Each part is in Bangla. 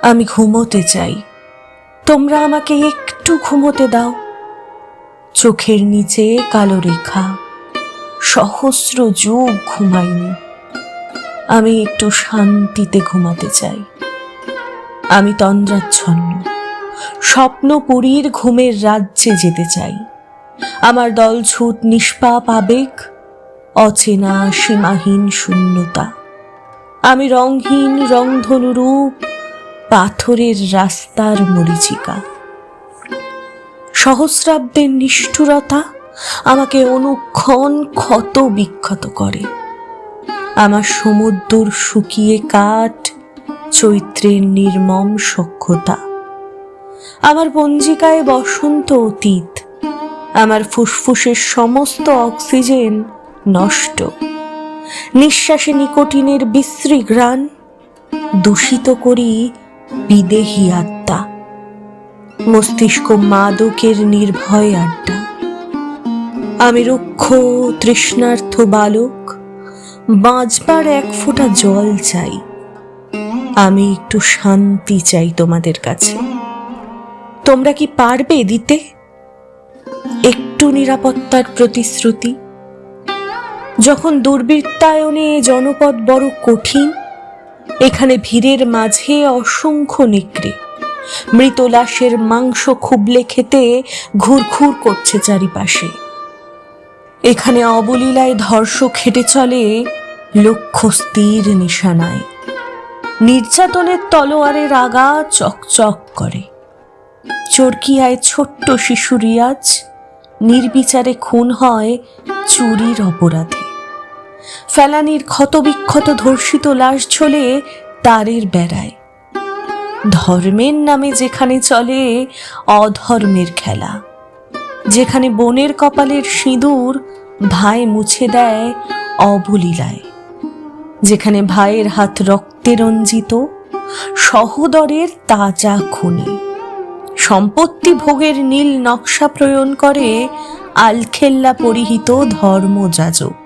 আমি ঘুমোতে চাই, তোমরা আমাকে একটু ঘুমোতে দাও। চোখের নিচে কালো রেখা, সহস্র যুগ ঘুমাইনি। আমি একটু শান্তিতে ঘুমাতে চাই। আমি তন্দ্রাচ্ছন্ন, স্বপ্নপুরীর ঘুমের রাজ্যে যেতে চাই। আমার দলছুট নিষ্পাপ আবেগ, অচেনা সীমাহীন শূন্যতা। আমি রংহীন রংধনুরূপ পাথরের রাস্তার মরীচিকা। সহস্রাব্দের নিষ্ঠুরতা আমাকে অনুক্ষণ ক্ষত বিক্ষত করে। আমার সমুদ্র শুকিয়ে কাঠ, চৈত্রের নির্মম সখ্যতা। আমার পঞ্জিকায় বসন্ত অতীত, আমার ফুসফুসের সমস্ত অক্সিজেন নষ্ট। নিঃশ্বাসে নিকোটিনের বিশ্রী ঘ্রাণ, দূষিত করি বিদেহী আত্মা। মস্তিষ্ক মাদকের নির্ভয় আড্ডা। আমি রুক্ষ তৃষ্ণার্থ বালক, বাঁচবার এক ফোঁটা জল চাই। আমি একটু শান্তি চাই তোমাদের কাছে। তোমরা কি পারবে দিতে একটু নিরাপত্তার প্রতিশ্রুতি? যখন দুর্বৃত্তায়নে জনপদ বড় কঠিন, এখানে ভিড়ের মাঝে অসংখ্য নেকড়ে মৃত লাশের মাংস খুবলে খেতে ঘুরঘুর করছে চারিপাশে। এখানে অবলীলায় ধর্ষক হেঁটে চলে লক্ষ্য স্থির নিশানায়। নির্যাতনের তলোয়ারের আগা চকচক করে। চরকিয়ায় ছোট্ট শিশু রিয়াজ নির্বিচারে খুন হয় চুরির অপরাধে। ফেলানির ক্ষতবিক্ষত ধর্ষিত লাশ ঝোলে তারের বেড়ায়। ধর্মের নামে যেখানে চলে অধর্মের খেলা, যেখানে বোনের কপালের সিঁদুর ভাই মুছে দেয় অবলীলায়, যেখানে ভাইয়ের হাত রক্তে রঞ্জিত, সহোদরের তাজা খুনে, সম্পত্তি ভোগের নীল নকশা প্রয়ণ করে আলখেল্লা পরিহিত ধর্মযাজক,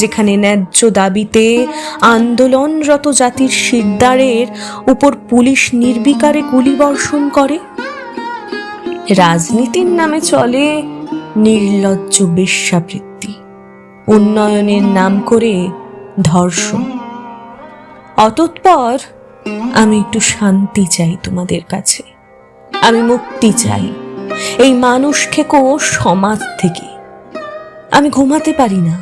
যেখানে ন্যায্য দাবিতে আন্দোলনরত জাতির শিরদাঁড়ের উপর পুলিশ নির্বিকারে গুলিবর্ষণ করে। রাজনীতির নামে চলে নির্লজ্জ বেশ্যাবৃত্তি, উন্নয়নের নাম করে ধর্ষণ। অতঃপর আমি একটু শান্তি চাই তোমাদের কাছে। আমি মুক্তি চাই এই মানুষ খেকো সমাজ থেকে। আমি ঘুমাতে পারি না,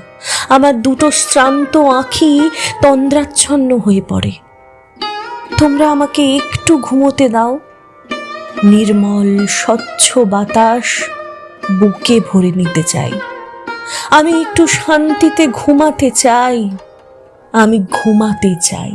আমার দুটো শ্রান্ত আঁখি তন্দ্রাচ্ছন্ন হয়ে পড়ে। তোমরা আমাকে একটু ঘুমোতে দাও। নির্মল স্বচ্ছ বাতাস বুকে ভরে নিতে চাই। আমি একটু শান্তিতে ঘুমাতে চাই। আমি ঘুমাতে চাই।